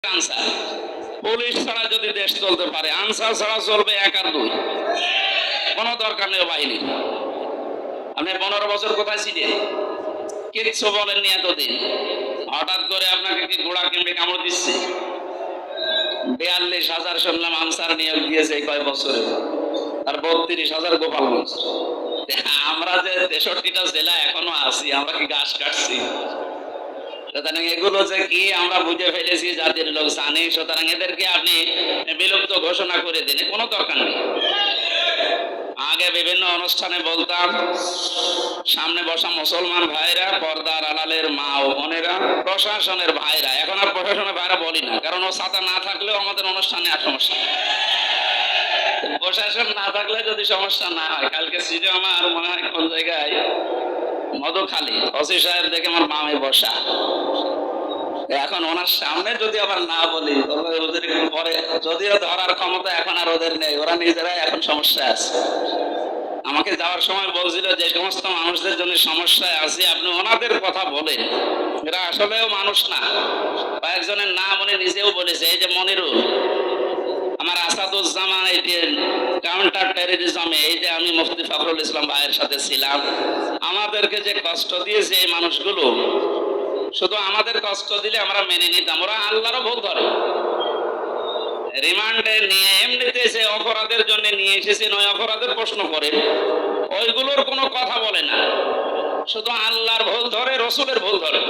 Answer. Police ছাড়া যদি দেশ চলতে পারে, আনসার ছাড়া চলবে এক আর দুই। কোনো দরকার নেই বাহিনী। আপনি 15 বছর কোথায় ছিলেন? কিচ্ছু বলেননি এতদিন। হঠাৎ করে আপনাকে কি ঘোড়া কিনবে কামড় দিচ্ছে? 42,000 শুনলাম আনসার নিয়োগ দিয়েছে এই কয় বছরে, আর 32,000 গোপালগঞ্জ। আমরা যে 63টা জেলা এখনো আছি, আমরা কি ঘাস কাটছি? সুতরাং এগুলো যে কি আমরা বুঝে ফেলেছি, জাতির লোক জানে। সুতরাং এদেরকে আপনি বিলুপ্ত ঘোষণা করে দিন, কোনো দরকার নেই। আগে বিভিন্ন অনুষ্ঠানে বলতাম, সামনে বসা মুসলমান ভাইরা, পর্দার আড়ালের মা ও বোনেরা, প্রশাসনের ভাইরা। এখন আর প্রশাসনের ভাইরা বলি না, কারণ ও ছাতা না থাকলেও আমাদের অনুষ্ঠানে আর সমস্যা। প্রশাসন না থাকলে যদি সমস্যা না হয়, কালকে সিটে আমার মনে হয় কোন জায়গায় মধুখালী ওসি সাহেব দেখে আমার মামে বসা। এখন ওনার সামনে যদি আবার না বলি, ওদের পরে যদিও ধরার ক্ষমতা এখন আর ওদের নেই, ওরা নিজেরাই এখন সমস্যা আছে। আমাকে যাওয়ার সময় বলছিল, যে সমস্ত মানুষদের জন্য সমস্যায় আছে আপনি ওনাদের কথা বলেন, এরা আসলেও মানুষ না। কয়েকজনের নাম উনি নিজেও বলেছে, এই যে মনিরুল, আমার আসাদুজ্জামান, এই যে কাউন্টার টেররিজমে, এই যে আমি মুফতি ফখরুল ইসলাম ভাইয়ের সাথে ছিলাম, আমাদেরকে যে কষ্ট দিয়েছে এই মানুষগুলো, শুধু আমাদের কষ্ট দিলে আমরা মেনে নিতাম, ওরা আল্লাহরও ভুল ধরে। রিমান্ডে নিয়ে এমনিতে যে অপরাধের জন্য নিয়ে এসেছেন, ওই অপরাধের প্রশ্ন করে, ওইগুলোর কোনো কথা বলে না, শুধু আল্লাহর ভুল ধরে, রসুলের ভুল ধরে।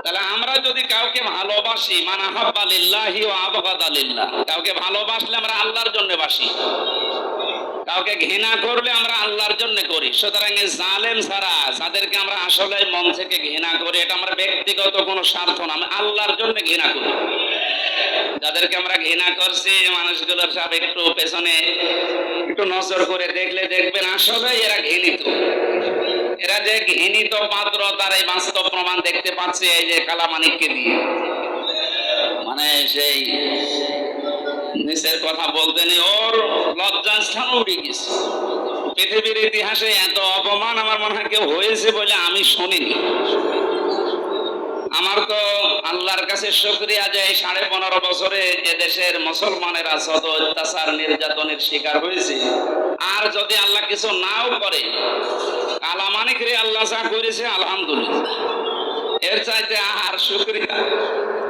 তাহলে আমরা যদি কাউকে ভালোবাসি, মানা হাব্বা লিল্লাহি ওয়া আবগাদা লিল্লাহ, কাউকে ভালোবাসলে আমরা আল্লাহর জন্য বাসি, কাউকে ঘৃণা করলে আমরা আল্লাহর জন্য করি। সুতরাং জালেম ছাড়া যাদেরকে আমরা আসলে মন থেকে ঘৃণা করি, এটা আমরা ব্যক্তিগত কোনো স্বার্থ না, আমি আল্লাহর জন্য ঘৃণা করি। যাদেরকে আমরা ঘৃণা করছি, মানুষগুলোর সব একটু পেছনে একটু নজর করে দেখলে দেখবেন আসলে এরা ঘৃণিত। এরা যে ঘৃণিত পাত্র, তার এই বাস্তব প্রমাণ দেখতে পাচ্ছে এই যে কালামানিককে দিয়ে। মানে সেই নিচের কথা বলতে নেই, ওর লজ্জাস্থান উড়ে গেছে। পৃথিবীর ইতিহাসে এত অপমান আমার মনে হয় কেউ হয়েছে বলে আমি শুনিনি। আমার তো আল্লাহর কাছে শুকরিয়া যে 15.5 বছরে এদেশের মুসলমানেরা যত অত্যাচার নির্যাতনের শিকার হয়েছে, আর যদি আল্লাহ কিছু নাও করে, কালামানিক রে আল্লাহ যা করেছে আলহামদুলিল্লাহ, এর চাইতে আর শুকরিয়া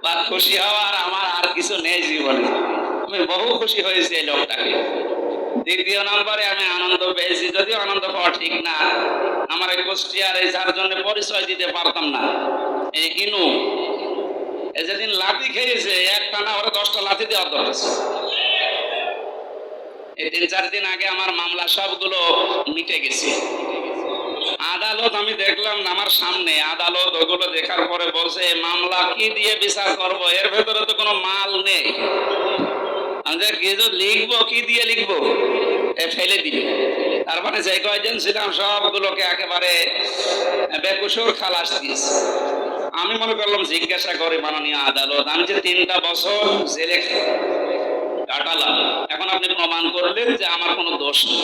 বা খুশি হওয়ার আমার আর কিছু নেই জীবনে। আমি বহু খুশি হয়েছি এই লোকটাকে। দ্বিতীয় নম্বরে আমি আনন্দ পেয়েছি, যদিও আনন্দ পাওয়া ঠিক না, আমার এই কুষ্টিয়ার এই যার জন্য পরিচয় দিতে পারতাম না, এই ইনু, এই যেদিন লাঠি খেয়েছে, একটা না ওরা 10টা লাঠি দেওয়ার দরকার। এই 3-4 দিন আগে আমার মামলা সবগুলো মিটে গেছে। আদালত আমি দেখলাম আমার সামনে, আদালত ওগুলো দেখার পরে বলছে মামলা কি দিয়ে বিচার করব, এর ভেতরে তো কোনো মাল নেই। আমি কিছু লিখবো, কি দিয়ে লিখবো, ফেলে দিবে। তার মানে যে কয়জন ছিলাম সবগুলোকে একেবারে বেকসুর খালাস দিয়েছে। আমি মনে করলাম জিজ্ঞাসা করে মাননীয় আদালত, আমি যে 3টা বছর জেলে কাটালাম, এখন আপনি প্রমাণ করলেন যে আমার কোনো দোষ নেই।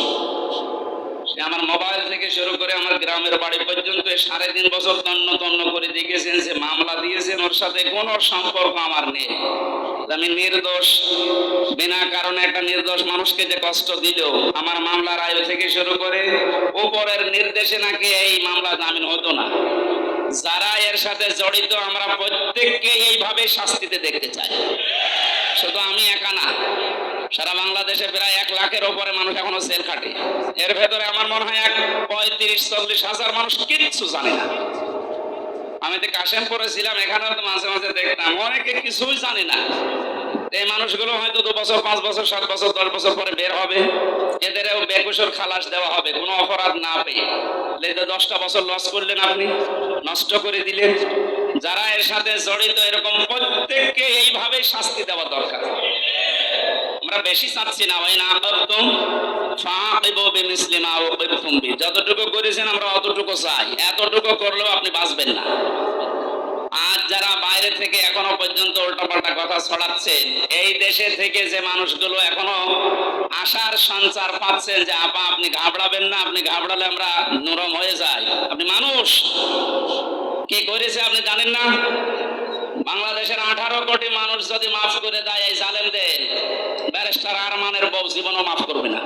আমার মোবাইল থেকে শুরু করে আমার গ্রামের বাড়ি পর্যন্ত 3.5 বছর তন্ন তন্ন করে দেখেছেন, যে মামলা দিয়েছেন ওর সাথে কোনো সম্পর্ক আমার নেই। আমি নির্দোষ, বিনা কারণে একটা নির্দোষ মানুষকে যে কষ্ট দিল, আমার মামলার আয়ু থেকে শুরু করে উপরের নির্দেশে নাকি এই মামলা জামিন হতো না। যারা এর সাথে জড়িত আমরা প্রত্যেককে এইভাবে শাস্তিতে দেখতে চাই, শুধু আমি একা না। সারা বাংলাদেশে প্রায় 1 লাখের উপরে মানুষ এখনো জেল খাটে। এর ভেতরে আমার মনে হয় 35-40 হাজার মানুষ কিচ্ছু জানে না। আমি তো কাশেমপুরে ছিলাম, এখানেও তো মাঝে মাঝে দেখতাম অনেকে কিছুই জানে না। এই মানুষগুলো হয়তো 2 বছর, 5 বছর, 7 বছর, 10 বছর পরে বের হবে, এদেরও বেকসুর খালাস দেওয়া হবে কোনো অপরাধ না পেয়ে। 10টা বছর লস করলেন, আপনি নষ্ট করে দিলেন। যারা এর সাথে জড়িত এরকম প্রত্যেককে এইভাবে শাস্তি দেওয়া দরকার। আমরা বেশি চাচ্ছি না, ওই না করতুম ফাকিবু বিমিসলি মা উকিবতুম বি, যতটুকু করেছেন আমরা অতটুকু চাই। এতটুকু করলেও আপনি বাঁচবেন না। আজ যারা বাইরে থেকে এখনো পর্যন্ত উল্টাপাল্টা কথা ছড়াচ্ছেন, এই দেশে থেকে যে মানুষগুলো এখনো আশার সঞ্চার পাচ্ছেন যে আপা আপনি ঘাবড়াবেন না, আপনি ঘাবড়ালে আমরা নরম হয়ে যাই, আপনি মানুষ, কি করেছে আপনি জানেন না? বাংলাদেশের 18 কোটি মানুষ যদি মাফ করে দেয় এই জালেমদের, ব্যারিস্টার আরমানের বউ জীবনও মাফ করবে না।